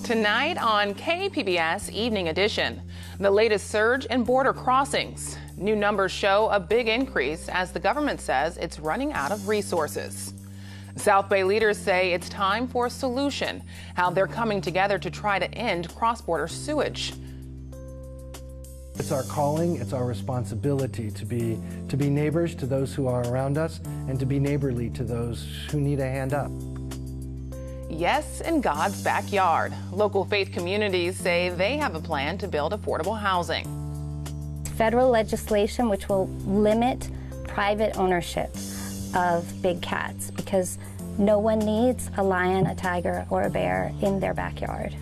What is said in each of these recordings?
Tonight on KPBS Evening Edition, the latest surge in border crossings. New numbers show a big increase as the government says it's running out of resources. South Bay leaders say it's time for a solution, how they're coming together to try to end cross-border sewage. It's our calling, it's our responsibility to be neighbors to those who are around us and to be neighborly to those who need a hand up. Yes, in God's backyard. Local faith communities say they have a plan to build affordable housing. Federal legislation which will limit private ownership of big cats because no one needs a lion, a tiger, or a bear in their backyard.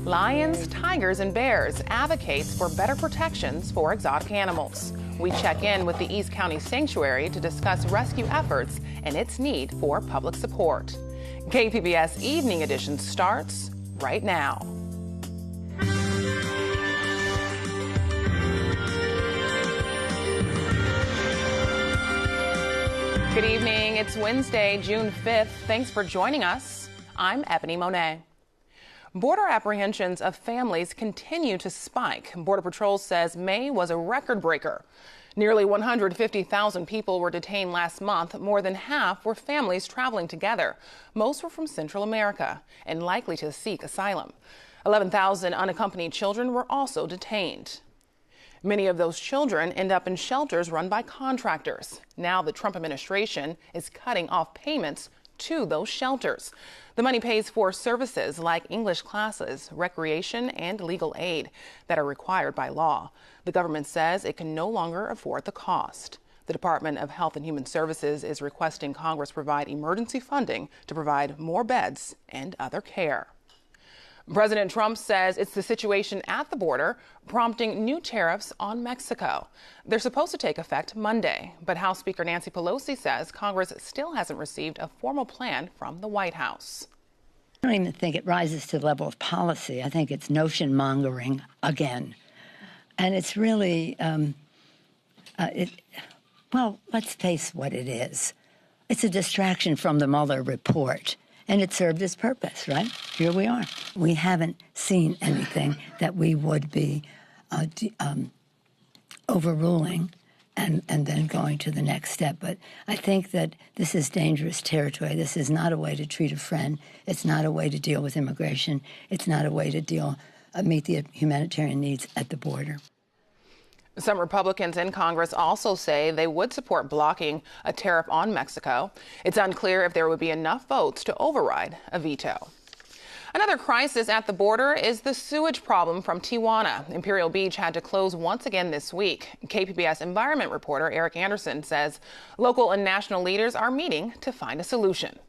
Lions, tigers, and bears advocates for better protections for exotic animals. We check in with the East County Sanctuary to discuss rescue efforts and its need for public support. KPBS Evening Edition starts right now. Good evening. It's Wednesday, June 5th. Thanks for joining us. I'm Ebony Monet. Border apprehensions of families continue to spike. Border Patrol says May was a record breaker. Nearly 150,000 people were detained last month. More than half were families traveling together. Most were from Central America and likely to seek asylum. 11,000 unaccompanied children were also detained. Many of those children end up in shelters run by contractors. Now the Trump administration is cutting off payments to those shelters. The money pays for services like English classes, recreation, and legal aid that are required by law. The government says it can no longer afford the cost. The Department of Health and Human Services is requesting Congress provide emergency funding to provide more beds and other care. President Trump says it's the situation at the border prompting new tariffs on Mexico. They're supposed to take effect Monday, but House Speaker Nancy Pelosi says Congress still hasn't received a formal plan from the White House. I don't even think it rises to the level of policy. I think it's notion mongering again. And it's really, well, let's face what it is. It's a distraction from the Mueller report. And it served its purpose, right? Here we are. We haven't seen anything that we would be overruling and then going to the next step. But I think that this is dangerous territory. This is not a way to treat a friend. It's not a way to deal with immigration. It's not a way to meet the humanitarian needs at the border. Some Republicans in Congress also say they would support blocking a tariff on Mexico. It's unclear if there would be enough votes to override a veto. Another crisis at the border is the sewage problem from Tijuana. Imperial Beach had to close once again this week. KPBS environment reporter Eric Anderson says local and national leaders are meeting to find a solution.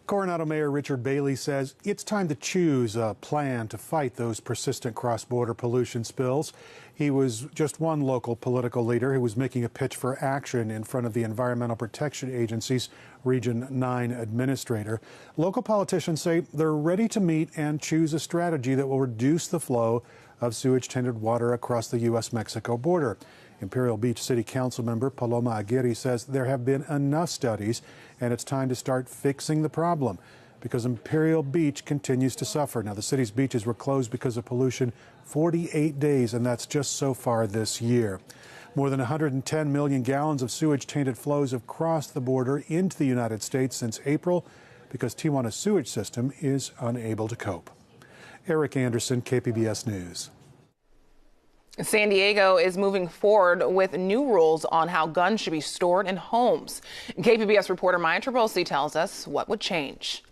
Coronado Mayor Richard Bailey says it's time to choose a plan to fight those persistent cross-border pollution spills. He was just one local political leader who was making a pitch for action in front of the Environmental Protection Agency's Region 9 administrator. Local politicians say they're ready to meet and choose a strategy that will reduce the flow of sewage-tainted water across the U.S.-Mexico border. Imperial Beach City Council member Paloma Aguirre says there have been enough studies and it's time to start fixing the problem because Imperial Beach continues to suffer. Now, the city's beaches were closed because of pollution 48 days, and that's just so far this year. More than 110 million gallons of sewage-tainted flows have crossed the border into the United States since April because Tijuana's sewage system is unable to cope. Eric Anderson, KPBS News. San Diego is moving forward with new rules on how guns should be stored in homes. KPBS reporter Maya Trabulsi tells us what would change.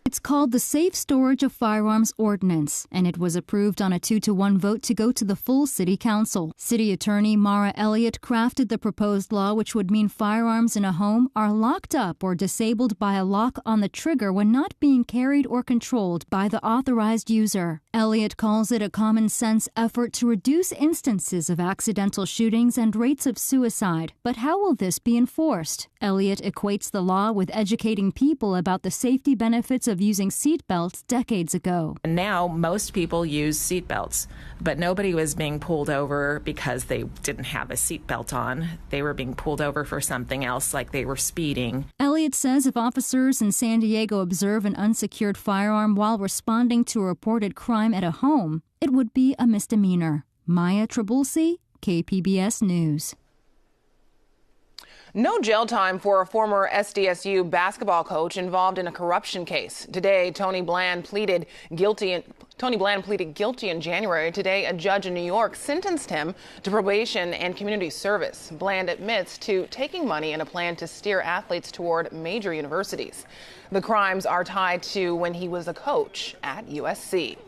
It's called the Safe Storage of Firearms Ordinance, and it was approved on a 2-to-1 vote to go to the full city council. City Attorney Mara Elliott crafted the proposed law, which would mean firearms in a home are locked up or disabled by a lock on the trigger when not being carried or controlled by the authorized user. Elliott calls it a common-sense effort to reduce instances of accidental shootings and rates of suicide. But how will this be enforced? Elliott equates the law with educating people about the safety benefits of of using seat belts decades ago. Now most people use seat belts, but nobody was being pulled over because they didn't have a seat belt on. They were being pulled over for something else, like they were speeding. Elliott says if officers in San Diego observe an unsecured firearm while responding to a reported crime at a home, it would be a misdemeanor. Maya Trabulsi, KPBS News. No jail time for a former SDSU basketball coach involved in a corruption case. Today, Tony Bland pleaded guilty in January. Today, a judge in New York sentenced him to probation and community service. Bland admits to taking money in a plan to steer athletes toward major universities. The crimes are tied to when he was a coach at USC.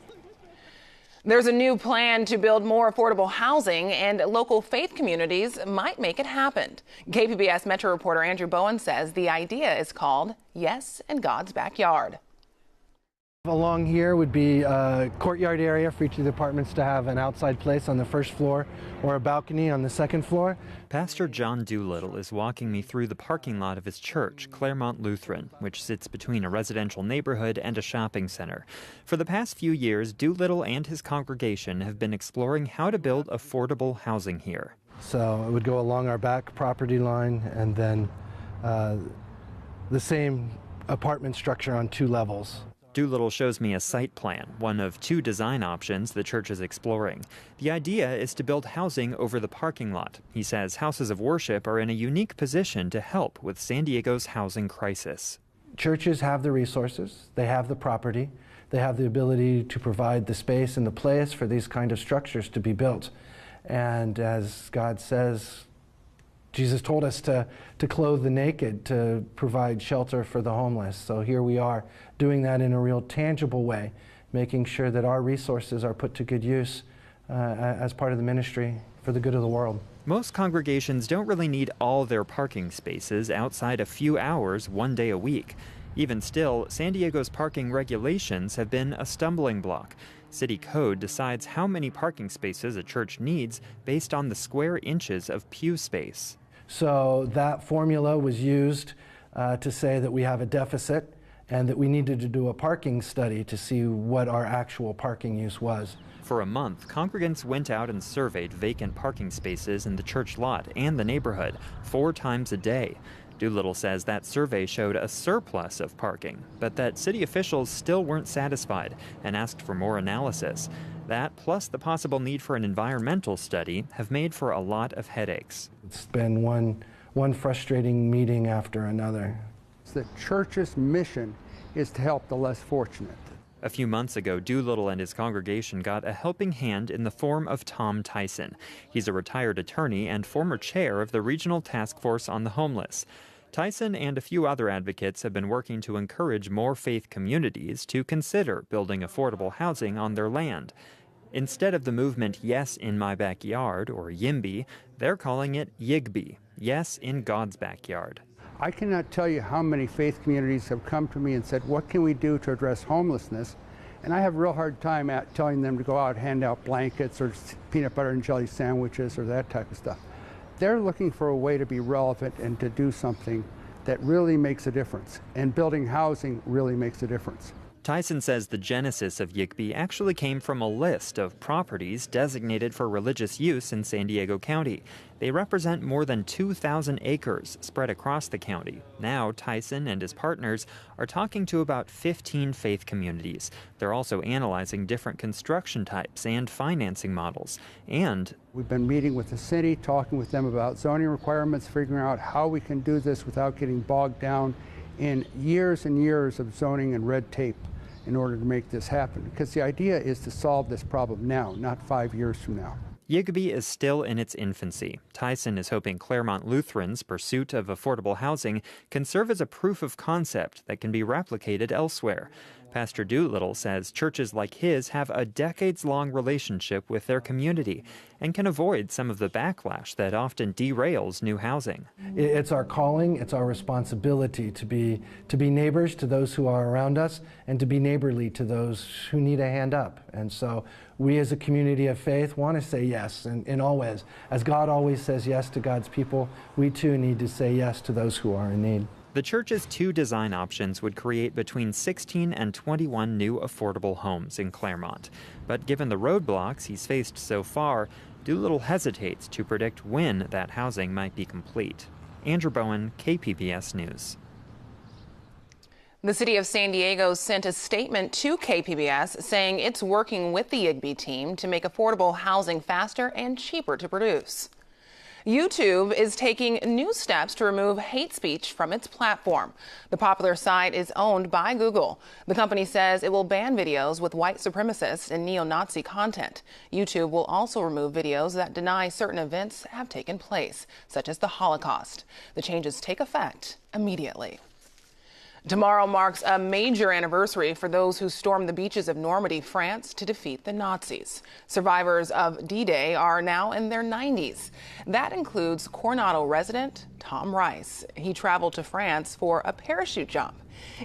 There's a new plan to build more affordable housing, and local faith communities might make it happen. KPBS Metro reporter Andrew Bowen says the idea is called Yes in God's Backyard. Along here would be a courtyard area for each of the apartments to have an outside place on the first floor or a balcony on the second floor. Pastor John Doolittle is walking me through the parking lot of his church, Claremont Lutheran, which sits between a residential neighborhood and a shopping center. For the past few years, Doolittle and his congregation have been exploring how to build affordable housing here. So it would go along our back property line, and then the same apartment structure on 2 levels. Doolittle shows me a site plan, one of 2 design options the church is exploring. The idea is to build housing over the parking lot. He says houses of worship are in a unique position to help with San Diego's housing crisis. Churches have the resources, they have the property, they have the ability to provide the space and the place for these kind of structures to be built. And as God says, Jesus told us to clothe the naked, to provide shelter for the homeless. So here we are doing that in a real tangible way, making sure that our resources are put to good use as part of the ministry for the good of the world. Most congregations don't really need all their parking spaces outside a few hours 1 day a week. Even still, San Diego's parking regulations have been a stumbling block. City code decides how many parking spaces a church needs based on the square inches of pew space. So that formula was used to say that we have a deficit and that we needed to do a parking study to see what our actual parking use was. For a month, congregants went out and surveyed vacant parking spaces in the church lot and the neighborhood 4 times a day. Doolittle says that survey showed a surplus of parking, but that city officials still weren't satisfied and asked for more analysis. That, plus the possible need for an environmental study, have made for a lot of headaches. It's been one frustrating meeting after another. The church's mission is to help the less fortunate. A few months ago, Doolittle and his congregation got a helping hand in the form of Tom Tyson. He's a retired attorney and former chair of the Regional Task Force on the Homeless. Tyson and a few other advocates have been working to encourage more faith communities to consider building affordable housing on their land. Instead of the movement Yes in My Backyard, or YIMBY, they're calling it YIGBY, Yes in God's Backyard. I cannot tell you how many faith communities have come to me and said, what can we do to address homelessness? And I have a real hard time at telling them to go out and hand out blankets or peanut butter and jelly sandwiches or that type of stuff. They're looking for a way to be relevant and to do something that really makes a difference. And building housing really makes a difference. Tyson says the genesis of YIGBY actually came from a list of properties designated for religious use in San Diego County. They represent more than 2,000 acres spread across the county. Now, Tyson and his partners are talking to about 15 faith communities. They're also analyzing different construction types and financing models. And we've been meeting with the city, talking with them about zoning requirements, figuring out how we can do this without getting bogged down in years and years of zoning and red tape in order to make this happen. Because the idea is to solve this problem now, not 5 years from now. YIGBY is still in its infancy. Tyson is hoping Claremont Lutheran's pursuit of affordable housing can serve as a proof of concept that can be replicated elsewhere. Pastor Doolittle says churches like his have a decades-long relationship with their community and can avoid some of the backlash that often derails new housing. It's our calling, it's our responsibility to be neighbors to those who are around us and to be neighborly to those who need a hand up. And so we as a community of faith want to say yes in all ways. As God always says yes to God's people, we too need to say yes to those who are in need. The church's 2 design options would create between 16 and 21 new affordable homes in Claremont. But given the roadblocks he's faced so far, Doolittle hesitates to predict when that housing might be complete. Andrew Bowen, KPBS News. The city of San Diego sent a statement to KPBS saying it's working with the IGBY team to make affordable housing faster and cheaper to produce. YouTube is taking new steps to remove hate speech from its platform. The popular site is owned by Google. The company says it will ban videos with white supremacist and neo-Nazi content. YouTube will also remove videos that deny certain events have taken place, such as the Holocaust. The changes take effect immediately. Tomorrow marks a major anniversary for those who stormed the beaches of Normandy, France, to defeat the Nazis. Survivors of D-Day are now in their 90s. That includes Coronado resident Tom Rice. He traveled to France for a parachute jump.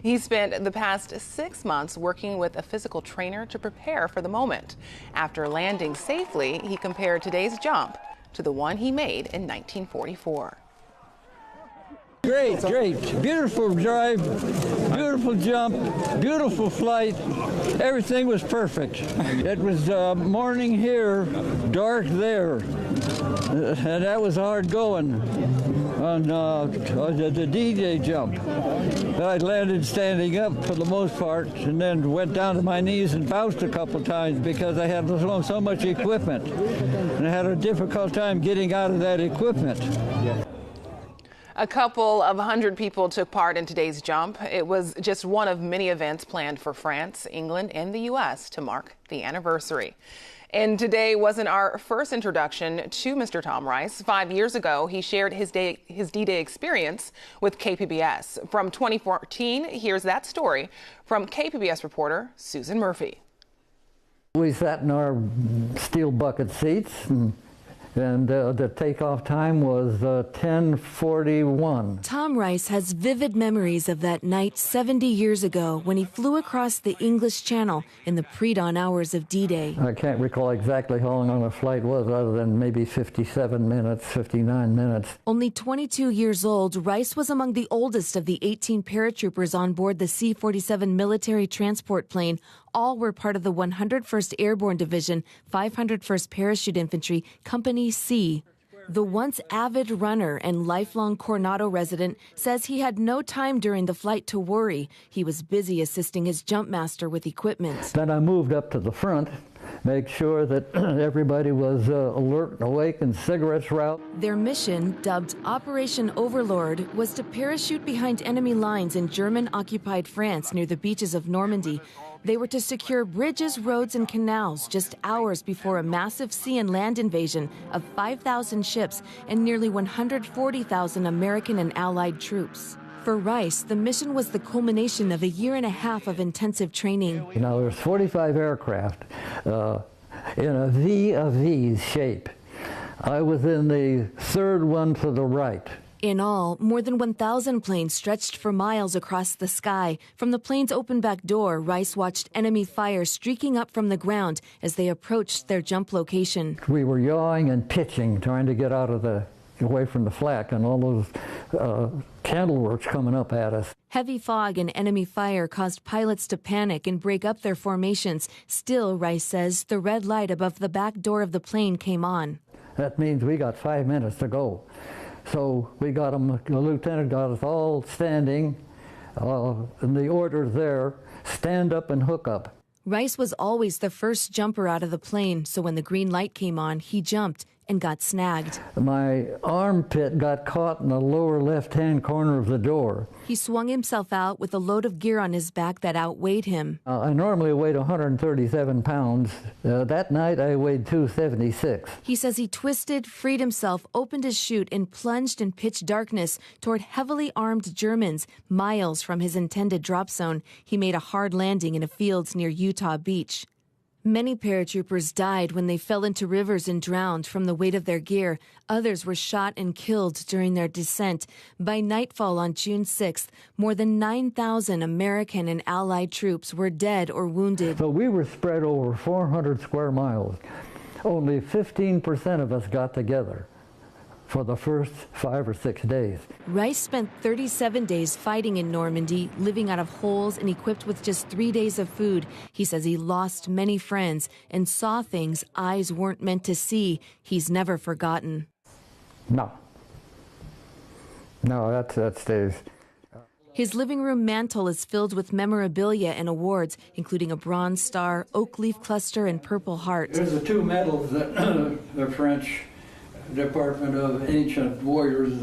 He spent the past 6 months working with a physical trainer to prepare for the moment. After landing safely, he compared today's jump to the one he made in 1944. Great. Beautiful drive, beautiful jump, beautiful flight. Everything was perfect. It was morning here, dark there, and that was hard going on the D-Day jump. I landed standing up for the most part, and then went down to my knees and bounced a couple times because I had so much equipment, and I had a difficult time getting out of that equipment. A couple of hundred people took part in today's jump. It was just one of many events planned for France, England, and the U.S. to mark the anniversary. And today wasn't our first introduction to Mr. Tom Rice. 5 years ago, he shared his D-Day experience with KPBS. From 2014, here's that story from KPBS reporter Susan Murphy. We sat in our steel bucket seats, and the takeoff time was 10:41. Tom Rice has vivid memories of that night 70 years ago when he flew across the English Channel in the pre-dawn hours of D-Day. I can't recall exactly how long the flight was, other than maybe 57 minutes, 59 minutes. Only 22 years old, Rice was among the oldest of the 18 paratroopers on board the C-47 military transport plane. All were part of the 101st Airborne Division, 501st Parachute Infantry, Company C. The once avid runner and lifelong Coronado resident says he had no time during the flight to worry. He was busy assisting his jump master with equipment. Then I moved up to the front, make sure that everybody was alert, awake, and cigarettes were out. Their mission, dubbed Operation Overlord, was to parachute behind enemy lines in German-occupied France near the beaches of Normandy. They were to secure bridges, roads, and canals just hours before a massive sea and land invasion of 5,000 ships and nearly 140,000 American and Allied troops. For Rice, the mission was the culmination of a year and a half of intensive training. You know, there's 45 aircraft in a V of V's shape. I was in the third one to the right. In all, more than 1,000 planes stretched for miles across the sky. From the plane's open back door, Rice watched enemy fire streaking up from the ground as they approached their jump location. We were yawing and pitching, trying to get away from the flak, and all those candleworks coming up at us. Heavy fog and enemy fire caused pilots to panic and break up their formations. Still, Rice says, the red light above the back door of the plane came on. That means we got 5 minutes to go. So we got them, the lieutenant got us all standing, and the order there, stand up and hook up. Rice was always the first jumper out of the plane, so when the green light came on, he jumped and got snagged. My armpit got caught in the lower left-hand corner of the door. He swung himself out with a load of gear on his back that outweighed him. I normally weighed 137 pounds. That night I weighed 276. He says he twisted, freed himself, opened his chute, and plunged in pitch darkness toward heavily armed Germans, miles from his intended drop zone. He made a hard landing in a field near Utah Beach. Many paratroopers died when they fell into rivers and drowned from the weight of their gear. Others were shot and killed during their descent. By nightfall on June 6th, more than 9,000 American and Allied troops were dead or wounded. So we were spread over 400 square miles. Only 15% of us got together. for the first 5 or 6 days. Rice spent 37 days fighting in Normandy, living out of holes and equipped with just 3 days of food. He says he lost many friends and saw things eyes weren't meant to see. He's never forgotten. No, that stays. His living room mantle is filled with memorabilia and awards, including a Bronze Star, Oak Leaf Cluster, and Purple Heart. There's the 2 medals that the French Department of Ancient Warriors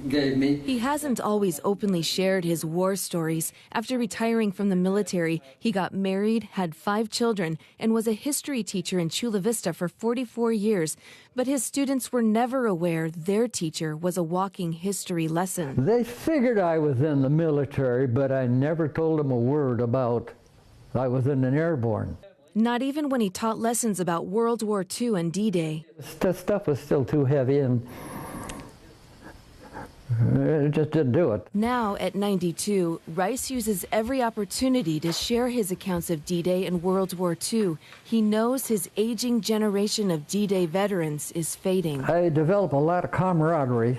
gave me. He hasn't always openly shared his war stories. After retiring from the military, he got married, had 5 children, and was a history teacher in Chula Vista for 44 years. But his students were never aware their teacher was a walking history lesson. They figured I was in the military, but I never told them a word about I was in an airborne. Not even when he taught lessons about World War II and D-Day. That stuff was still too heavy, and it just didn't do it. Now, at 92, Rice uses every opportunity to share his accounts of D-Day and World War II. He knows his aging generation of D-Day veterans is fading. I develop a lot of camaraderie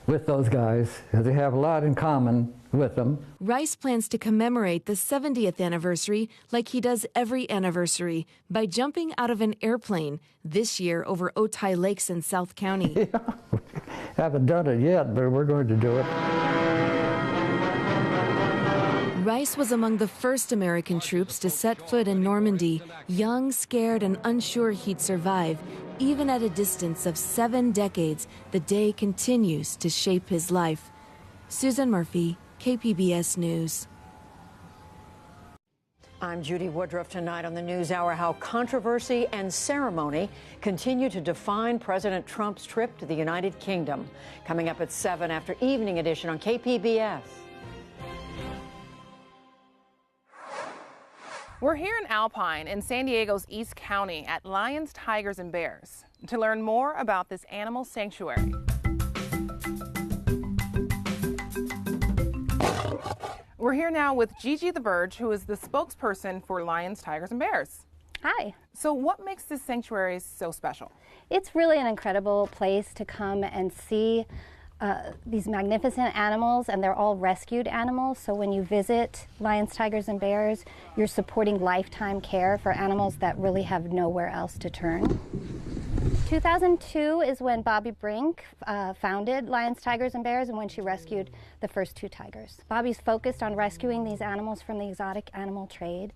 with those guys, because they have a lot in common with them. Rice plans to commemorate the 70th anniversary like he does every anniversary by jumping out of an airplane, this year over Otay Lakes in South County. Yeah, haven't done it yet, but we're going to do it. Rice was among the first American troops to set foot in Normandy, young, scared, and unsure he'd survive. Even at a distance of 7 decades, the day continues to shape his life. Susan Murphy, KPBS News. I'm Judy Woodruff. Tonight on the NewsHour, how controversy and ceremony continue to define President Trump's trip to the United Kingdom. Coming up at 7 after Evening Edition on KPBS. We're here in Alpine in San Diego's East County at Lions, Tigers, and Bears to learn more about this animal sanctuary. We're here now with Gigi the Burge, who is the spokesperson for Lions, Tigers, and Bears. Hi. So what makes this sanctuary so special? It's really an incredible place to come and see these magnificent animals, and they're all rescued animals. So when you visit Lions, Tigers, and Bears, you're supporting lifetime care for animals that really have nowhere else to turn. 2002 is when Bobby Brink founded Lions, Tigers, and Bears, and when she rescued the first 2 tigers. Bobby's focused on rescuing these animals from the exotic animal trade.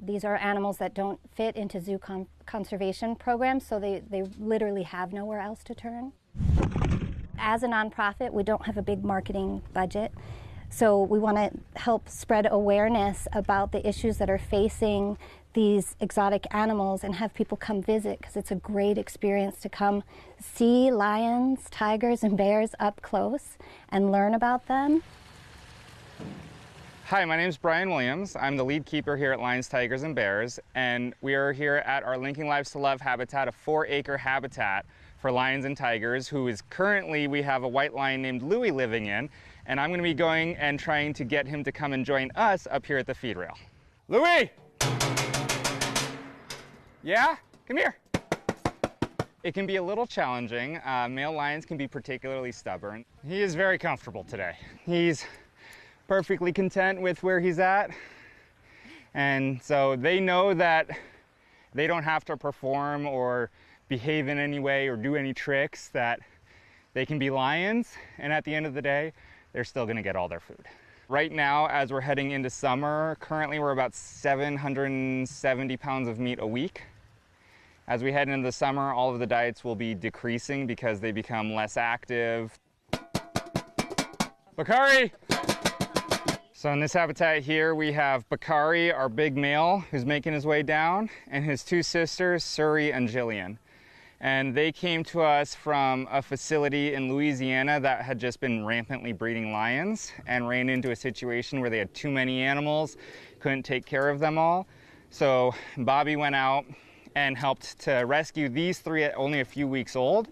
These are animals that don't fit into zoo conservation programs, so they literally have nowhere else to turn. As a nonprofit, we don't have a big marketing budget, so we want to help spread awareness about the issues that are facing these exotic animals and have people come visit, because it's a great experience to come see lions, tigers, and bears up close and learn about them. Hi, my name is Brian Williams. I'm the lead keeper here at Lions, Tigers, and Bears, and we are here at our Linking Lives to Love habitat, a 4-acre habitat for lions and tigers, who is currently, we have a white lion named Louie living in, and I'm going to be going and trying to get him to come and join us up here at the feed rail. Louie! Yeah? Come here. It can be a little challenging. Male lions can be particularly stubborn. He is very comfortable today. He's perfectly content with where he's at. And so they know that they don't have to perform or behave in any way or do any tricks, that they can be lions, and at the end of the day, they're still gonna get all their food. Right now, as we're heading into summer, currently we're about 770 pounds of meat a week. As we head into the summer, all of the diets will be decreasing because they become less active. Bakari! So in this habitat here, we have Bakari, our big male, who's making his way down, and his 2 sisters, Suri and Jillian. And they came to us from a facility in Louisiana that had just been rampantly breeding lions and ran into a situation where they had too many animals, couldn't take care of them all. So Bobby went out and helped to rescue these 3 at only a few weeks old,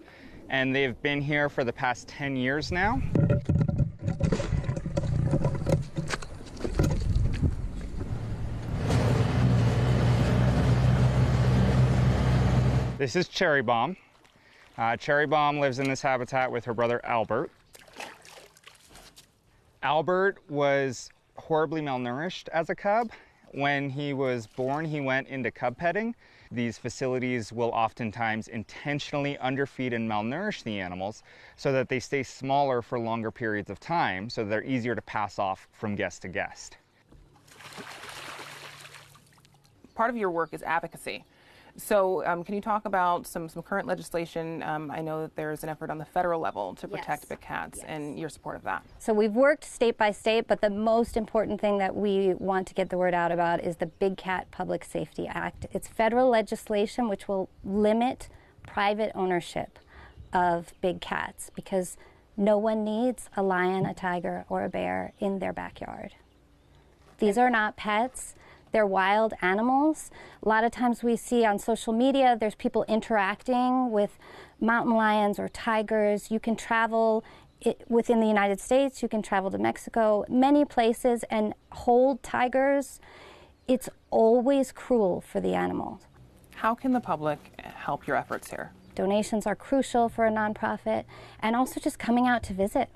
and they've been here for the past 10 years now. This is Cherry Bomb. Cherry Bomb lives in this habitat with her brother Albert. Albert was horribly malnourished as a cub. When he was born, he went into cub petting. These facilities will oftentimes intentionally underfeed and malnourish the animals so that they stay smaller for longer periods of time, so they're easier to pass off from guest to guest. Part of your work is advocacy. So can you talk about some current legislation? I know that there's an effort on the federal level to protect big cats, and your support of that. So we've worked state by state, but the most important thing that we want to get the word out about is the Big Cat Public Safety Act. It's federal legislation which will limit private ownership of big cats because no one needs a lion, a tiger, or a bear in their backyard. These are not pets. They're wild animals. A lot of times we see on social media, there's people interacting with mountain lions or tigers. You can travel within the United States, you can travel to Mexico, many places, and hold tigers. It's always cruel for the animals. How can the public help your efforts here? Donations are crucial for a nonprofit, and also just coming out to visit,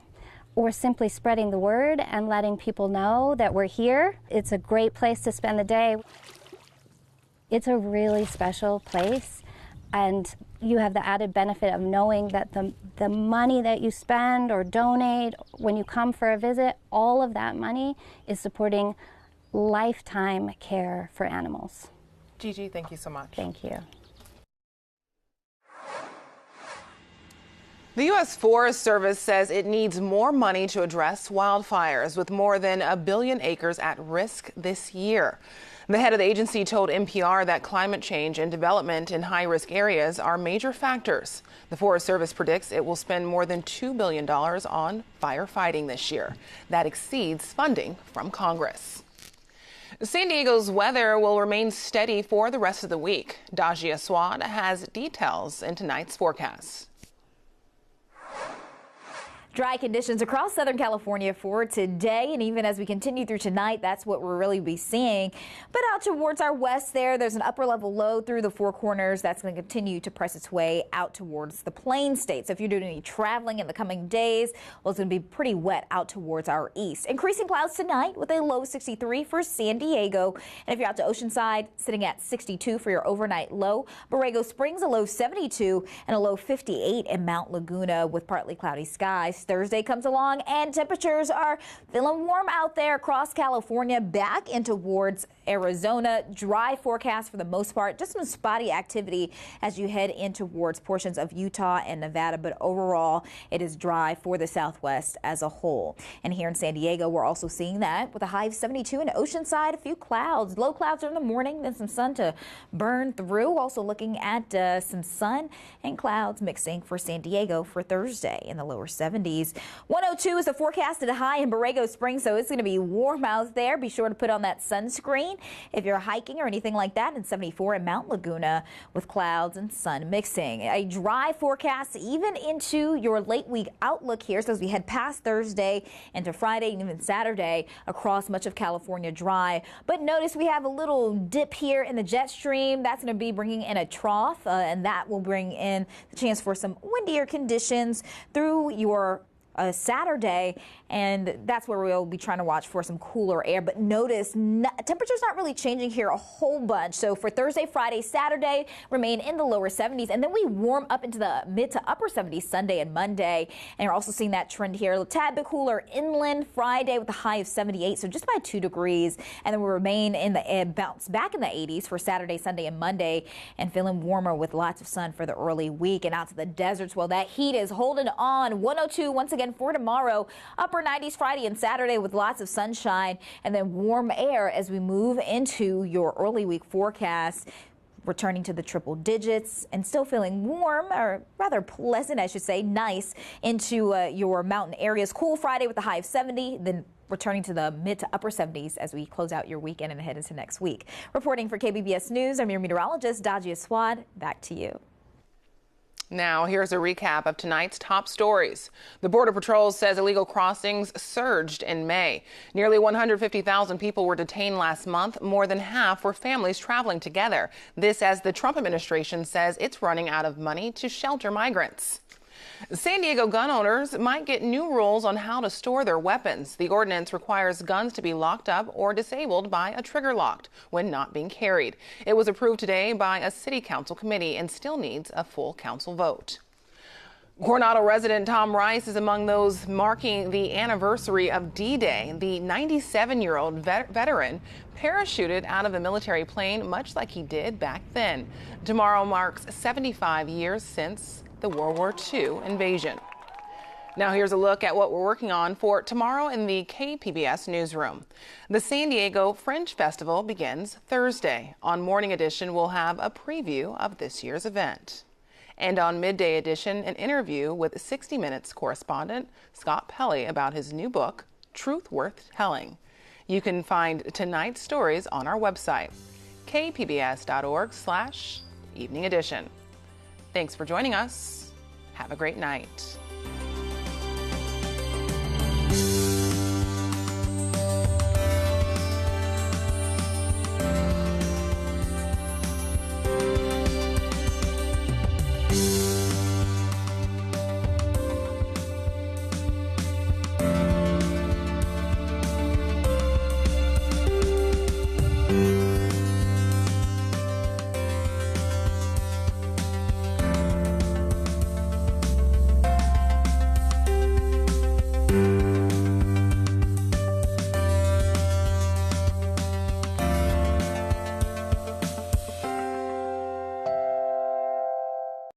or simply spreading the word and letting people know that we're here. It's a great place to spend the day. It's a really special place, and you have the added benefit of knowing that the money that you spend or donate when you come for a visit, all of that money is supporting lifetime care for animals. Gigi, thank you so much. Thank you. The U.S. Forest Service says it needs more money to address wildfires, with more than 1 billion acres at risk this year. The head of the agency told NPR that climate change and development in high-risk areas are major factors. The Forest Service predicts it will spend more than $2 billion on firefighting this year. That exceeds funding from Congress. San Diego's weather will remain steady for the rest of the week. Dajia Swad has details in tonight's forecast. Dry conditions across Southern California for today, and even as we continue through tonight, that's what we'll really be seeing. But out towards our west there's an upper level low through the Four Corners that's going to continue to press its way out towards the Plain States. So if you're doing any traveling in the coming days, well, it's going to be pretty wet out towards our east. Increasing clouds tonight with a low 63 for San Diego. And if you're out to Oceanside, sitting at 62 for your overnight low. Borrego Springs, a low 72 and a low 58 in Mount Laguna with partly cloudy skies. Thursday comes along and temperatures are feeling warm out there across California, back in towards Arizona. Dry forecast for the most part, just some spotty activity as you head in towards portions of Utah and Nevada, but overall it is dry for the Southwest as a whole. And here in San Diego, we're also seeing that with a high of 72 in Oceanside, a few clouds, low clouds in the morning, then some sun to burn through. Also looking at some sun and clouds mixing for San Diego for Thursday in the lower 70s. 102 is the forecasted high in Borrego Springs, so it's going to be warm out there. Be sure to put on that sunscreen if you're hiking or anything like that. And 74 in Mount Laguna with clouds and sun mixing. A dry forecast even into your late week outlook here. So as we head past Thursday into Friday and even Saturday across much of California, dry. But notice we have a little dip here in the jet stream. That's going to be bringing in a trough, and that will bring in the chance for some windier conditions through your Saturday, and that's where we'll be trying to watch for some cooler air. But notice temperatures not really changing here a whole bunch. So for Thursday, Friday, Saturday remain in the lower 70s, and then we warm up into the mid to upper 70s Sunday and Monday. And you're also seeing that trend here, a tad bit cooler inland Friday with a high of 78, so just by 2 degrees, and then we remain in the bounce back in the 80s for Saturday, Sunday, and Monday, and feeling warmer with lots of sun for the early week. And out to the deserts, well, that heat is holding on. 102 once again for tomorrow, upper 90s Friday and Saturday with lots of sunshine, and then warm air as we move into your early week forecast. Returning to the triple digits and still feeling warm, or rather pleasant, I should say, nice into your mountain areas. Cool Friday with a high of 70, then returning to the mid to upper 70s as we close out your weekend and head into next week. Reporting for KBBS News, I'm your meteorologist, Dajia Swad. Back to you. Now, here's a recap of tonight's top stories. The Border Patrol says illegal crossings surged in May. Nearly 150,000 people were detained last month. More than half were families traveling together. This as the Trump administration says it's running out of money to shelter migrants. San Diego gun owners might get new rules on how to store their weapons. The ordinance requires guns to be locked up or disabled by a trigger locked when not being carried. It was approved today by a city council committee and still needs a full council vote. Coronado resident Tom Rice is among those marking the anniversary of D-Day. The 97-year-old veteran parachuted out of a military plane much like he did back then. Tomorrow marks 75 years since the World War II invasion. Now here's a look at what we're working on for tomorrow in the KPBS newsroom. The San Diego Fringe Festival begins Thursday. On Morning Edition, we'll have a preview of this year's event. And on Midday Edition, an interview with 60 Minutes correspondent Scott Pelley about his new book, Truth Worth Telling. You can find tonight's stories on our website, kpbs.org/evening edition. Thanks for joining us. Have a great night.